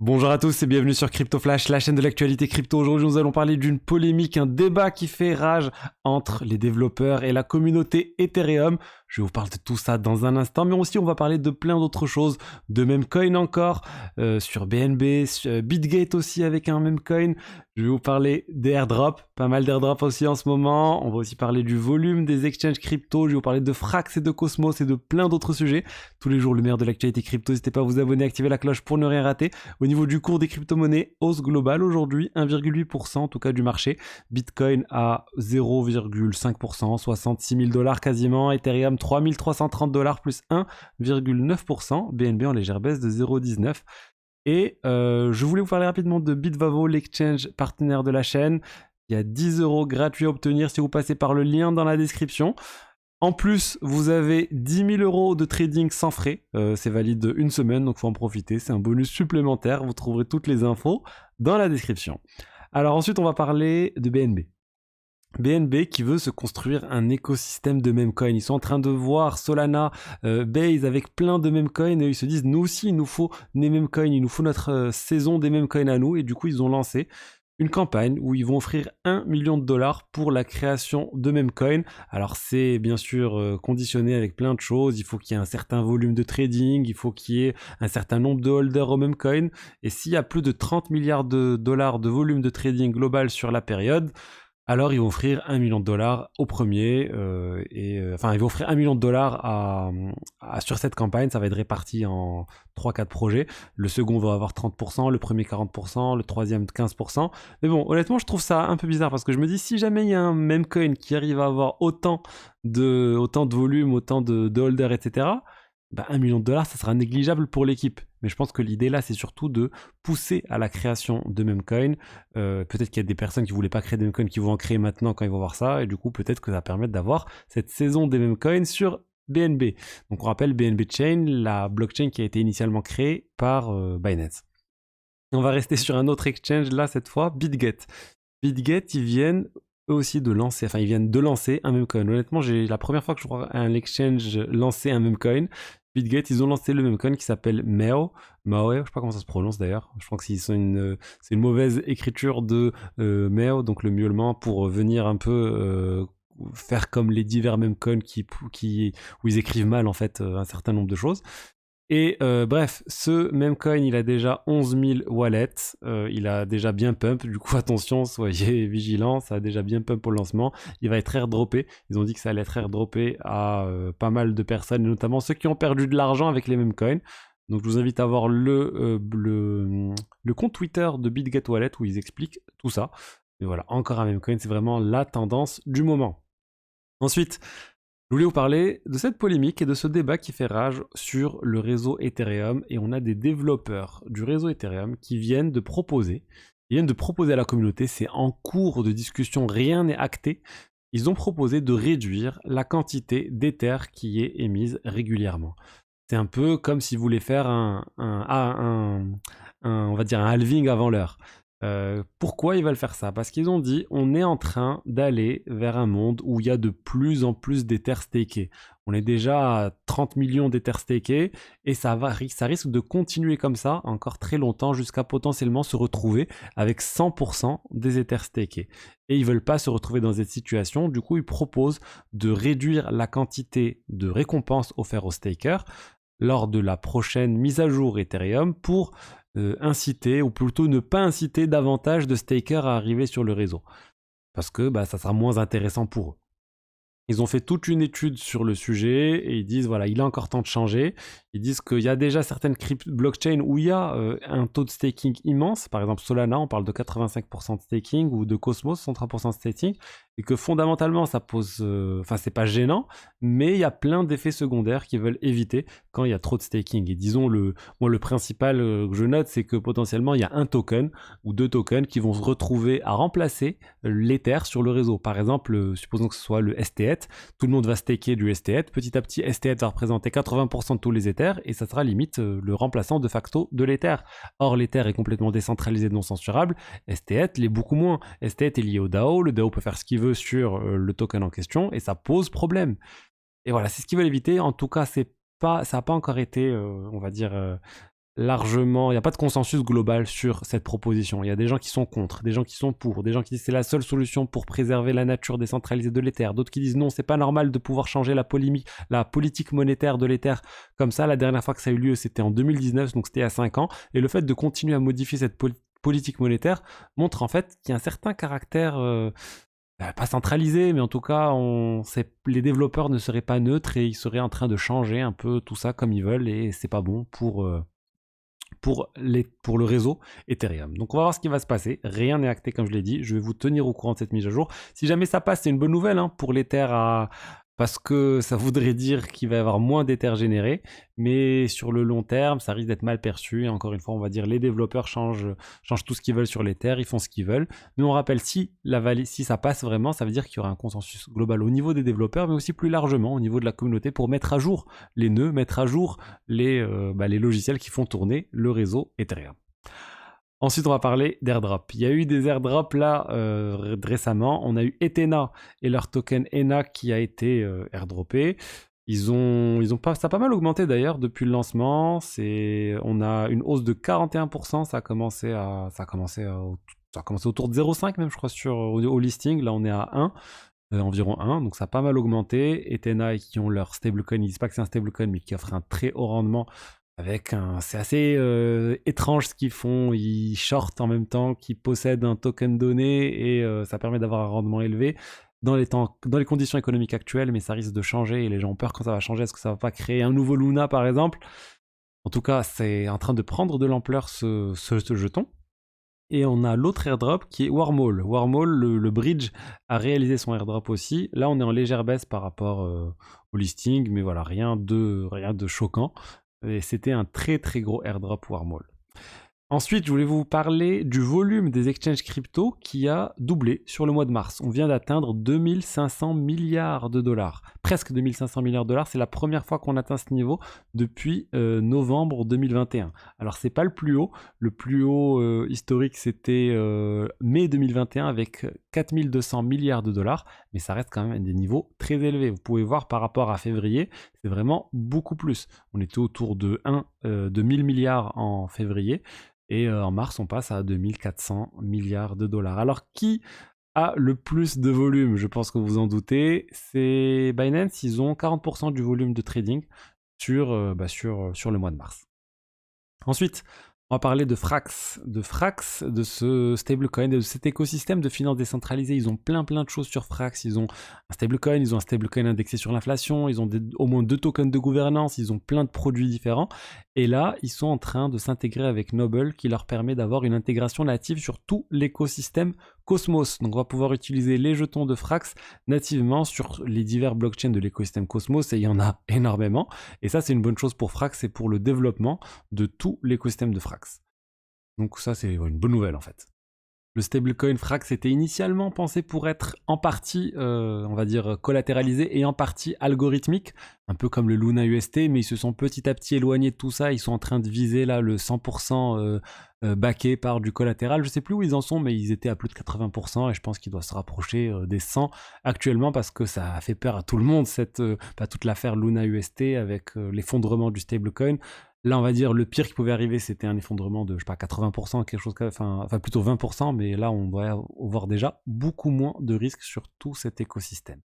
Bonjour à tous et bienvenue sur Crypto Flash, la chaîne de l'actualité crypto. Aujourd'hui, nous allons parler d'une polémique, un débat qui fait rage entre les développeurs et la communauté Ethereum. Je vous parle de tout ça dans un instant, mais aussi on va parler de plein d'autres choses, de Memecoin encore, sur BNB, sur Bitgate aussi avec un Memecoin. Je vais vous parler des airdrops, pas mal d'airdrops aussi en ce moment. On va aussi parler du volume des exchanges crypto. Je vais vous parler de Frax et de Cosmos et de plein d'autres sujets. Tous les jours, le meilleur de l'actualité crypto. N'hésitez pas à vous abonner, activer la cloche pour ne rien rater. Au niveau du cours des crypto-monnaies, hausse globale aujourd'hui, 1,8% en tout cas du marché. Bitcoin à 0,5%, 66 000 $ quasiment. Ethereum 3 330 $ plus 1,9%. BNB en légère baisse de 0,19%. Et je voulais vous parler rapidement de Bitvavo, l'exchange partenaire de la chaîne. Il y a 10 € gratuits à obtenir si vous passez par le lien dans la description. En plus, vous avez 10 000 € de trading sans frais. C'est valide une semaine, donc il faut en profiter. C'est un bonus supplémentaire. Vous trouverez toutes les infos dans la description. Alors ensuite, on va parler de BNB. BNB qui veut se construire un écosystème de memecoin. Ils sont en train de voir Solana, Base avec plein de memecoins et ils se disent nous aussi il nous faut des memecoins, il nous faut notre saison des memecoins à nous et du coup ils ont lancé une campagne où ils vont offrir 1 million de $ pour la création de memecoin. Alors c'est bien sûr conditionné avec plein de choses, il faut qu'il y ait un certain volume de trading, il faut qu'il y ait un certain nombre de holders au memecoin et s'il y a plus de 30 milliards de dollars de volume de trading global sur la période, alors ils vont offrir 1 million de $ au premier, ils vont offrir 1 million de $ sur cette campagne, ça va être réparti en 3-4 projets. Le second va avoir 30%, le premier 40%, le troisième 15%. Mais bon, honnêtement, je trouve ça un peu bizarre parce que je me dis, si jamais il y a un memecoin qui arrive à avoir autant de volume, autant de holders, etc., 1 million de $, ça sera négligeable pour l'équipe. Mais je pense que l'idée là, c'est surtout de pousser à la création de memecoin. Peut-être qu'il y a des personnes qui voulaient pas créer de memecoin qui vont en créer maintenant quand ils vont voir ça. Et du coup, peut-être que ça va permettre d'avoir cette saison des memecoins sur BNB. Donc on rappelle BNB Chain, la blockchain qui a été initialement créée par Binance. On va rester sur un autre exchange là, cette fois, Bitgate. Bitgate, ils viennent eux aussi ils viennent de lancer un memecoin. Honnêtement, la première fois que je vois un exchange lancer un memecoin, Bitgate, ils ont lancé le memecoin qui s'appelle Mao, je sais pas comment ça se prononce d'ailleurs. Je crois que c'est une mauvaise écriture de Mao, donc le miaulement pour venir un peu faire comme les divers memecoins où ils écrivent mal en fait un certain nombre de choses. Et bref, ce memecoin, il a déjà 11 000 wallets, il a déjà bien pump, du coup attention, soyez vigilants, ça a déjà bien pump au lancement, il va être airdroppé, ils ont dit que ça allait être airdroppé à pas mal de personnes, notamment ceux qui ont perdu de l'argent avec les memecoins. Donc je vous invite à voir le compte Twitter de Bitgate Wallet où ils expliquent tout ça. Et voilà, encore un memecoin, c'est vraiment la tendance du moment. Ensuite, je voulais vous parler de cette polémique et de ce débat qui fait rage sur le réseau Ethereum et on a des développeurs du réseau Ethereum qui viennent de proposer à la communauté, c'est en cours de discussion, rien n'est acté, ils ont proposé de réduire la quantité d'Ether qui est émise régulièrement. C'est un peu comme si vous voulez faire on va dire un halving avant l'heure. Pourquoi ils veulent faire ça? Parce qu'ils ont dit on est en train d'aller vers un monde où il y a de plus en plus d'Ether stakés. On est déjà à 30 millions d'Ether stakés et ça risque de continuer comme ça encore très longtemps jusqu'à potentiellement se retrouver avec 100% des Ether stakés. Et ils veulent pas se retrouver dans cette situation, du coup ils proposent de réduire la quantité de récompenses offertes aux stakers lors de la prochaine mise à jour Ethereum pour inciter, ou plutôt ne pas inciter davantage de stakers à arriver sur le réseau. Parce que ça sera moins intéressant pour eux. Ils ont fait toute une étude sur le sujet et ils disent voilà, il est encore temps de changer. Ils disent qu'il y a déjà certaines blockchains où il y a un taux de staking immense. Par exemple, Solana, on parle de 85% de staking ou de Cosmos, 103% de staking. Et que fondamentalement, ça pose... c'est pas gênant, mais il y a plein d'effets secondaires qu'ils veulent éviter quand il y a trop de staking. Et disons, le principal que je note, c'est que potentiellement, il y a un token ou deux tokens qui vont se retrouver à remplacer l'Ether sur le réseau. Par exemple, supposons que ce soit le STETH, tout le monde va staker du STETH. Petit à petit, STETH va représenter 80% de tous les Ethers et ça sera limite le remplaçant de facto de l'Ether. Or, l'Ether est complètement décentralisé, non censurable. STETH l'est beaucoup moins. STETH est lié au DAO. Le DAO peut faire ce qu'il veut sur le token en question et ça pose problème. Et voilà, c'est ce qu'ils veulent éviter. En tout cas, ça n'a pas encore été, largement, il n'y a pas de consensus global sur cette proposition. Il y a des gens qui sont contre, des gens qui sont pour, des gens qui disent que c'est la seule solution pour préserver la nature décentralisée de l'Ether, d'autres qui disent non, c'est pas normal de pouvoir changer la politique monétaire de l'Ether comme ça. La dernière fois que ça a eu lieu, c'était en 2019, donc c'était il y a 5 ans. Et le fait de continuer à modifier cette politique monétaire montre en fait qu'il y a un certain caractère pas centralisé, mais en tout cas, les développeurs ne seraient pas neutres et ils seraient en train de changer un peu tout ça comme ils veulent et c'est pas bon pour le réseau Ethereum. Donc on va voir ce qui va se passer. Rien n'est acté comme je l'ai dit. Je vais vous tenir au courant de cette mise à jour. Si jamais ça passe, c'est une bonne nouvelle pour l'Ether parce que ça voudrait dire qu'il va y avoir moins d'Ether générés, mais sur le long terme, ça risque d'être mal perçu. Et encore une fois, on va dire les développeurs changent tout ce qu'ils veulent sur l'Ether, ils font ce qu'ils veulent. Mais on rappelle, si ça passe vraiment, ça veut dire qu'il y aura un consensus global au niveau des développeurs, mais aussi plus largement au niveau de la communauté pour mettre à jour les nœuds, mettre à jour les logiciels qui font tourner le réseau Ethereum. Ensuite, on va parler d'airdrop. Il y a eu des airdrops là récemment. On a eu Ethena et leur token ENA qui a été airdroppé. Ça a pas mal augmenté d'ailleurs depuis le lancement. On a une hausse de 41%. Ça a commencé autour de 0,5 même, je crois, au listing. Là, on est à 1. Environ 1, donc ça a pas mal augmenté. Ethena qui ont leur stablecoin, ils disent pas que c'est un stablecoin, mais qui offre un très haut rendement. C'est assez étrange ce qu'ils font, ils shortent en même temps qu'ils possèdent un token donné et ça permet d'avoir un rendement élevé dans les conditions économiques actuelles, mais ça risque de changer et les gens ont peur quand ça va changer. Est-ce que ça va pas créer un nouveau Luna par exemple? En tout cas, c'est en train de prendre de l'ampleur ce jeton. Et on a l'autre airdrop qui est Wormhole. Wormhole, le bridge, a réalisé son airdrop aussi. Là, on est en légère baisse par rapport au listing, mais voilà, rien de choquant. Et c'était un très très gros airdrop Wormhole. Ensuite, je voulais vous parler du volume des exchanges crypto qui a doublé sur le mois de mars. On vient d'atteindre 2500 milliards de dollars. Presque 2500 milliards de dollars. C'est la première fois qu'on atteint ce niveau depuis novembre 2021. Alors, c'est pas le plus haut. Le plus haut historique, c'était mai 2021 avec 4200 milliards de dollars. Mais ça reste quand même à des niveaux très élevés. Vous pouvez voir par rapport à février, c'est vraiment beaucoup plus. On était autour de 1000 milliards en février. Et en mars, on passe à 2400 milliards de dollars. Alors, qui a le plus de volume? Je pense que vous en doutez. C'est Binance. Ils ont 40% du volume de trading sur le mois de mars. Ensuite, on va parler de Frax, de ce stablecoin, de cet écosystème de finances décentralisées. Ils ont plein de choses sur Frax. Ils ont un stablecoin indexé sur l'inflation, ils ont au moins 2 tokens de gouvernance, ils ont plein de produits différents. Et là, ils sont en train de s'intégrer avec Noble qui leur permet d'avoir une intégration native sur tout l'écosystème Cosmos. Donc on va pouvoir utiliser les jetons de Frax nativement sur les divers blockchains de l'écosystème Cosmos et il y en a énormément. Et ça, c'est une bonne chose pour Frax et pour le développement de tout l'écosystème de Frax. Donc ça, c'est une bonne nouvelle en fait. Le stablecoin Frax était initialement pensé pour être en partie, on va dire, collatéralisé et en partie algorithmique, un peu comme le Luna UST, mais ils se sont petit à petit éloignés de tout ça. Ils sont en train de viser là le 100% backé par du collatéral. Je sais plus où ils en sont, mais ils étaient à plus de 80% et je pense qu'ils doivent se rapprocher des 100 actuellement parce que ça a fait peur à tout le monde, toute l'affaire Luna UST avec l'effondrement du stablecoin. Là, on va dire, le pire qui pouvait arriver, c'était un effondrement de, 80%, quelque chose, enfin plutôt 20%, mais là, on doit avoir déjà beaucoup moins de risques sur tout cet écosystème.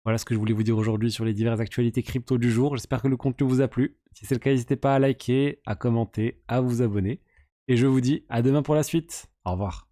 Voilà ce que je voulais vous dire aujourd'hui sur les diverses actualités crypto du jour. J'espère que le contenu vous a plu. Si c'est le cas, n'hésitez pas à liker, à commenter, à vous abonner. Et je vous dis à demain pour la suite. Au revoir.